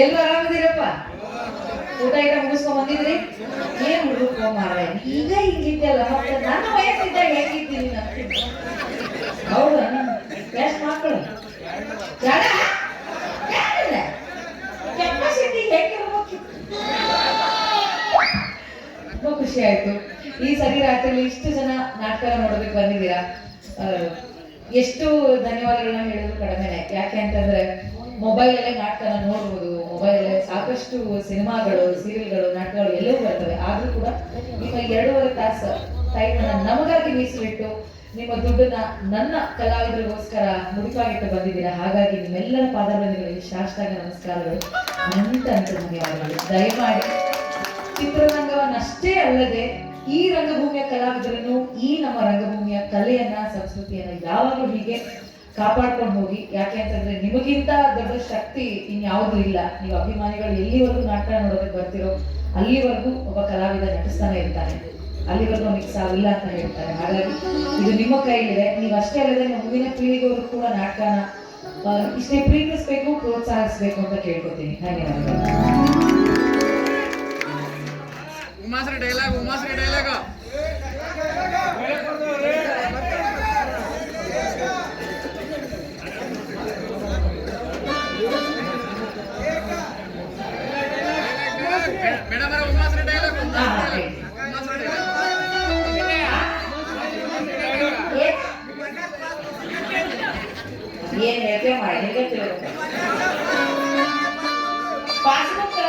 ಎಲ್ಲರೂ ಆರಾಮದಿರಪ್ಪ? ಊಟ ಈಗ ಮುಗಿಸ್ಕೊಂಡ್ ಬಂದಿದ್ರಿ? ಏನ್ ಹುಡುಗ ಮಾರ ಈಗ ಹಿಂಗಿದ್ದಲ್ಲ, ಮತ್ತೆ ನನ್ನ ವಯಸ್ಸಿದ್ದಾಗ ಹೆಂಗಿದ್ದೀನಿ ನಾನು? ಹೌದಾ? ಎಷ್ಟು ಮಕ್ಕಳು? ಕೆಪಾಸಿಟಿ ಹೇಗಿರ್ಬೇಕು? ತುಂಬಾ ಖುಷಿ ಆಯ್ತು. ಈ ಸರಿ ರಾತ್ರಿಯಲ್ಲಿ ಇಷ್ಟು ಜನ ನಾಟಕ ನೋಡೋದಕ್ಕೆ ಬಂದಿದ್ದೀರಾ. ಎಷ್ಟು ಧನ್ಯವಾದಗಳನ್ನ ಹೇಳಿದ್ರು ಕಡಿಮೆನೆ. ಯಾಕೆ ಅಂತಂದ್ರೆ ಮೊಬೈಲಲ್ಲೇ ನಾಟಕನ ನೋಡ್ಬೋದು, ಮೊಬೈಲಲ್ಲೇ ಸಾಕಷ್ಟು ಸಿನಿಮಾಗಳು, ಸೀರಿಯಲ್ಗಳು, ನಾಟಕಗಳು ಎಲ್ಲವೂ ಬರ್ತವೆ. ಆದ್ರೂ ಕೂಡ ನಿಮ್ಮ 2.5 ತಾಸು ಟೈಮನ್ನ ನಮಗಾಗಿ ಮೀಸಲಿಟ್ಟು ನಿಮ್ಮ ದುಡ್ಡನ್ನ ನನ್ನ ಕಲಾವಿದರಿಗೋಸ್ಕರ ಮುಡಿಪಾಗಿಟ್ಟು ಬಂದಿದ್ದೀರಾ. ಹಾಗಾಗಿ ನಿಮ್ಮೆಲ್ಲರ ಪಾದಗಳಿಗೆ ಶಾಷ್ಟಾಂಗ ನಮಸ್ಕಾರಗಳು, ಅನಂತ ಧನ್ಯವಾದಗಳು. ದಯಮಾಡಿ ಚಿತ್ರರಂಗವನ್ನಷ್ಟೇ ಅಲ್ಲದೆ ಈ ರಂಗಭೂಮಿಯ ಕಲಾವಿದರನ್ನು, ಈ ನಮ್ಮ ರಂಗಭೂಮಿಯ ಕಲೆಯನ್ನ, ಸಂಸ್ಕೃತಿಯನ್ನ ಯಾವಾಗಲೂ ಹೀಗೆ ಕಾಪಾಡ್ಕೊಂಡು ಹೋಗಿ. ಯಾಕೆ ಅಂತಂದ್ರೆ ನಿಮಗಿಂತ ದೊಡ್ಡ ಶಕ್ತಿ ಇನ್ಯಾವುದೂ ಇಲ್ಲ. ನೀವು ಅಭಿಮಾನಿಗಳು ಎಲ್ಲಿವರೆಗೂ ನಾಟಕ ನೋಡೋದಕ್ಕೆ ಬರ್ತಿರೋ ಅಲ್ಲಿವರೆಗೂ ಒಬ್ಬ ಕಲಾವಿದ ನಟಿಸ್ತಾನೆ ಇರ್ತಾನೆ, ಅಲ್ಲಿವರೆಗೂ ಅವನಿಗೆ ಸಾವಿಲ್ಲ ಅಂತ ಹೇಳ್ತಾರೆ. ಹಾಗಾಗಿ ಇದು ನಿಮ್ಮ ಕೈಲಿದೆ. ನೀವು ಅಷ್ಟೇ ಅಲ್ಲದೆ ನಿಮ್ಮ ಮುಂದಿನ ಪೀಳಿಗೆಯವರು ಕೂಡ ನಾಟಕನ ಇಷ್ಟೇ ಪ್ರೀತಿಸ್ಬೇಕು, ಪ್ರೋತ್ಸಾಹಿಸ್ಬೇಕು ಅಂತ ಕೇಳ್ಕೊತೀನಿ. ಧನ್ಯವಾದಗಳು. Umashree dialogue madam Umashree dialogue ಏನ್ ಹೇಳ್ತೇವೆ ಮಾಡಿ ಪಾಸ್ಬುಕ್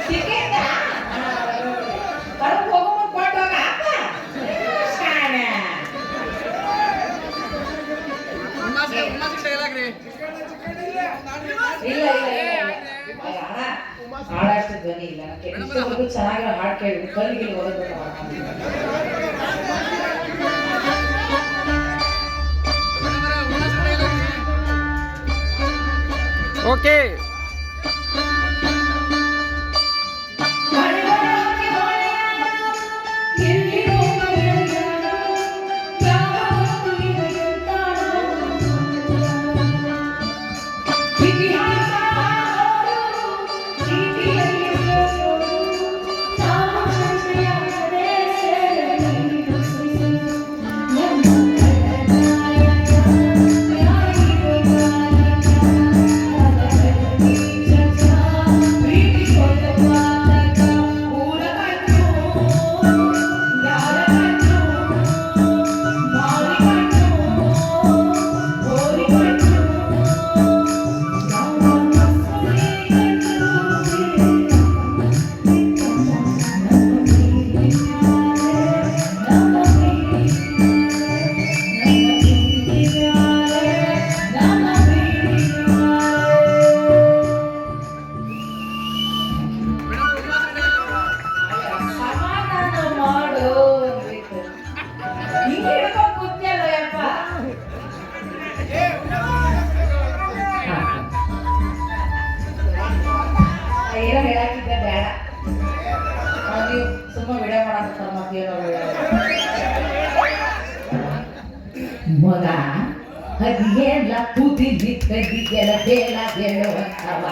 ಟಿಕೆಟ್ ಹೊರಗೆ ಹೋಗೋ ಕೊಟ್ಟೋಗ ಡೈಲಾಗ್ ರೀ. ಇಲ್ಲ ಹಾಡಷ್ಟು ಧ್ವನಿ ಇಲ್ಲ. ಚೆನ್ನಾಗಿರೋ ಹಾಡು ಕೇಳಿ ಕಲ್ಲಿಗೆ ಓದೋದು. ಓಕೆ ಏನೋ ಹೇಳಾಕಿದ್ದೆ ಬೇಡ, ನೀವು ಸುಮ್ಮ ವಿಡಿಯೋ ಮಾಡಾಕ ಮತ್ತೇನೋ ಮಗ ಅದೇಲ್ಲ ಕೂತಿದ್ದಿ ಕದ್ದಿದ್ದೆಲ್ಲ ಬೇಡ ಬೇಡವಂತವ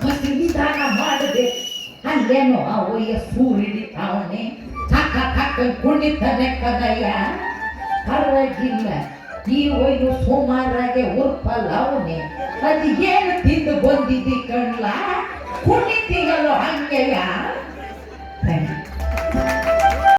ಹಸಿದಾಗ ಮಾಡದೆ ಅಲ್ಲೇನೋ ಅವಯ್ಯ ಸೂರಿಡಿತಾವನೆ ಥಕ್ಕ ಕುಣಿತಾನೆ ಕದಯ್ಯ. ಪರವಾಗಿಲ್ಲ, ಈ ಒಯ್ದು ಸುಮಾರಾಗೆ ಉರ್ಪಲ್ಲ ಅವನೇ. ಅದು ಏನು ತಿಂದು ಬಂದಿದ್ದಿ ಕಣ್ಲ ಕುಣಿತೀಗಲ್ಲೋ ಹಂಗೆಯ.